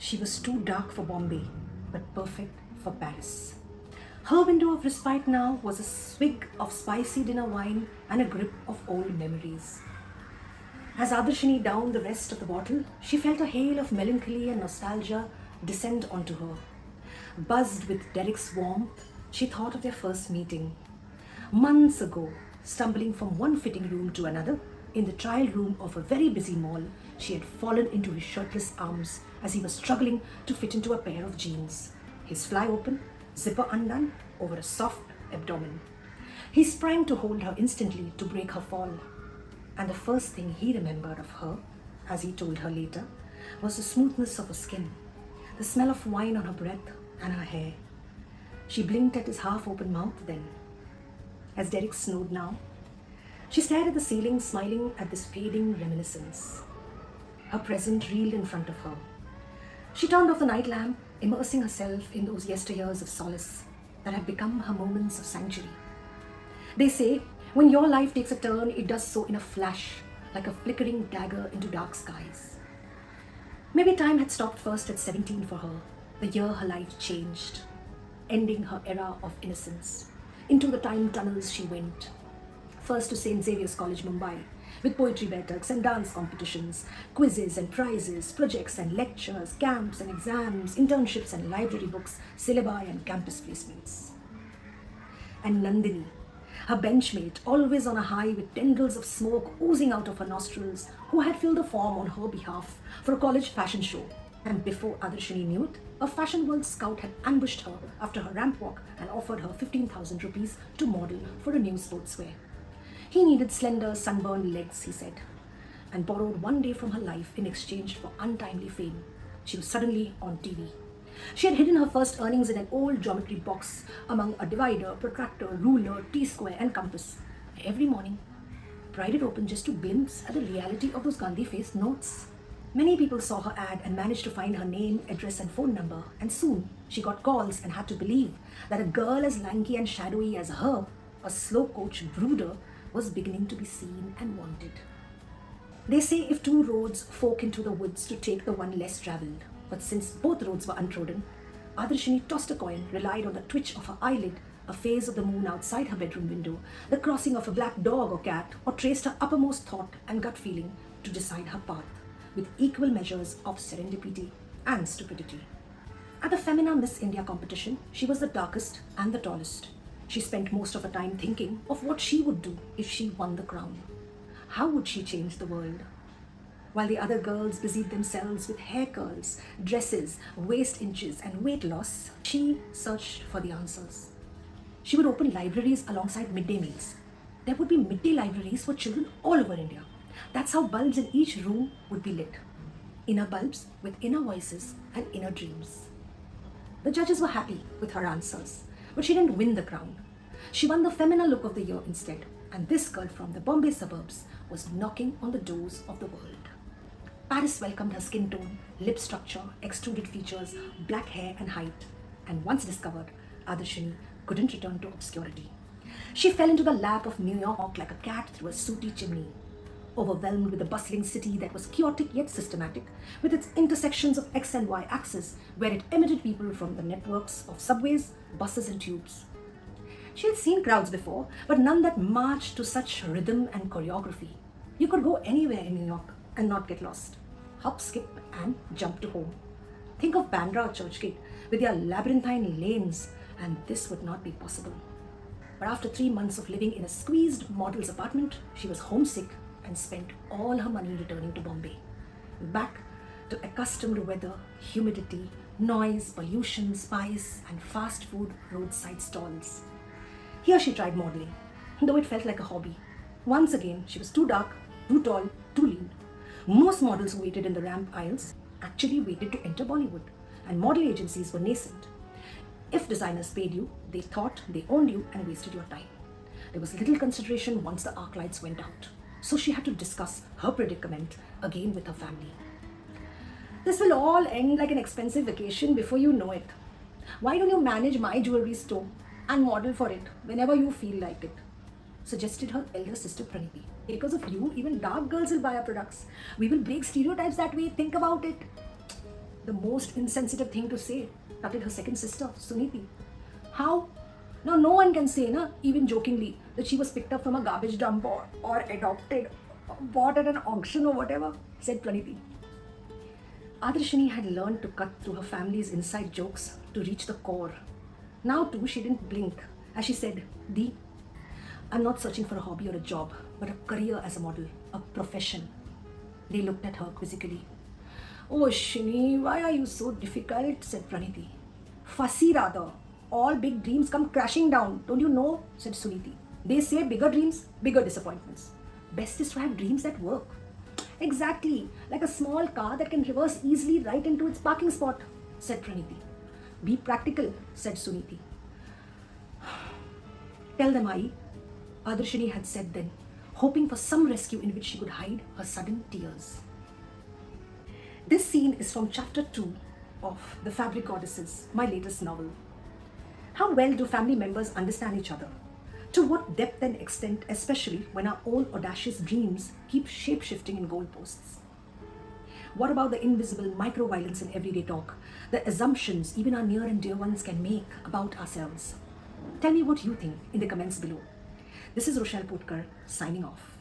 She was too dark for Bombay, but perfect for Paris. Her window of respite now was a swig of spicy dinner wine and a grip of old memories. As Adarshini downed the rest of the bottle, she felt a hail of melancholy and nostalgia descend onto her. Buzzed with Derek's warmth, she thought of their first meeting. Months ago, stumbling from one fitting room to another, in the trial room of a very busy mall, she had fallen into his shirtless arms as he was struggling to fit into a pair of jeans. His fly open, zipper undone, over a soft abdomen. He sprang to hold her instantly to break her fall. And the first thing he remembered of her, as he told her later, was the smoothness of her skin, the smell of wine on her breath and her hair. She blinked at his half-open mouth then. As Derek snowed now, she stared at the ceiling, smiling at this fading reminiscence. Her present reeled in front of her. She turned off the night lamp, immersing herself in those yesteryears of solace that had become her moments of sanctuary. They say, when your life takes a turn, it does so in a flash, like a flickering dagger into dark skies. Maybe time had stopped first at 17 for her, the year her life changed, ending her era of innocence. Into the time tunnels she went. First to St. Xavier's College, Mumbai, with poetry baitaks and dance competitions, quizzes and prizes, projects and lectures, camps and exams, internships and library books, syllabi and campus placements. And Nandini, her benchmate, always on a high with tendrils of smoke oozing out of her nostrils, who had filled a form on her behalf for a college fashion show. And before Adarshini knew it, a fashion world scout had ambushed her after her ramp walk and offered her 15,000 rupees to model for a new sportswear. He needed slender, sunburned legs, he said, and borrowed one day from her life in exchange for untimely fame. She was suddenly on TV. She had hidden her first earnings in an old geometry box among a divider, protractor, ruler, T-square and compass. Every morning, pried it open just to glimpse at the reality of those Gandhi-faced notes. Many people saw her ad and managed to find her name, address and phone number, and soon she got calls and had to believe that a girl as lanky and shadowy as her, a slow-coach brooder, was beginning to be seen and wanted. They say if two roads fork into the woods to take the one less travelled, but since both roads were untrodden, Adarshini tossed a coin, relied on the twitch of her eyelid, a phase of the moon outside her bedroom window, the crossing of a black dog or cat, or traced her uppermost thought and gut feeling to decide her path, with equal measures of serendipity and stupidity. At the Femina Miss India competition, she was the darkest and the tallest. She spent most of her time thinking of what she would do if she won the crown. How would she change the world? While the other girls busied themselves with hair curls, dresses, waist inches, and weight loss, she searched for the answers. She would open libraries alongside midday meals. There would be midday libraries for children all over India. That's how bulbs in each room would be lit. Inner bulbs with inner voices and inner dreams. The judges were happy with her answers, but she didn't win the crown. She won the Femina Look of the Year instead, and this girl from the Bombay suburbs was knocking on the doors of the world. Paris welcomed her skin tone, lip structure, extruded features, black hair and height, and once discovered, Adarshini couldn't return to obscurity. She fell into the lap of New York like a cat through a sooty chimney, overwhelmed with a bustling city that was chaotic yet systematic, with its intersections of X and Y axis, where it emitted people from the networks of subways, buses and tubes. She had seen crowds before, but none that marched to such rhythm and choreography. You could go anywhere in New York and not get lost. Hop, skip and jump to home. Think of Bandra or Churchgate with their labyrinthine lanes, and this would not be possible. But after 3 months of living in a squeezed model's apartment, she was homesick and spent all her money returning to Bombay. Back to accustomed weather, humidity, noise, pollution, spice, and fast food roadside stalls. Here she tried modeling, though it felt like a hobby. Once again, she was too dark, too tall, too lean. Most models who waited in the ramp aisles actually waited to enter Bollywood, and model agencies were nascent. If designers paid you, they thought they owned you and wasted your time. There was little consideration once the arc lights went out, so she had to discuss her predicament again with her family. This will all end like an expensive vacation before you know it. Why don't you manage my jewelry store and model for it whenever you feel like it? Suggested her elder sister Praniti. Because of you, even dark girls will buy our products. We will break stereotypes that way. Think about it. The most insensitive thing to say, uttered her second sister, Suniti. How? Now, no one can say, even jokingly, that she was picked up from a garbage dump or adopted, or bought at an auction or whatever, said Praniti. Adarshini had learned to cut through her family's inside jokes to reach the core. Now, too, she didn't blink as she said, Dee, I'm not searching for a hobby or a job, but a career as a model, a profession. They looked at her quizzically. Oh, Shini, why are you so difficult? Said Praniti. Fussy rather. All big dreams come crashing down. Don't you know? Said Suniti. They say bigger dreams, bigger disappointments. Best is to have dreams that work. Exactly, like a small car that can reverse easily right into its parking spot, said Praniti. Be practical, said Suniti. Tell them, Ai, Adarshini had said then, hoping for some rescue in which she could hide her sudden tears. This scene is from chapter 2 of The Fabric Goddesses, my latest novel. How well do family members understand each other? To what depth and extent, especially when our own audacious dreams keep shape-shifting in goalposts? What about the invisible micro-violence in everyday talk, the assumptions even our near and dear ones can make about ourselves? Tell me what you think in the comments below. This is Rochelle Potkar, signing off.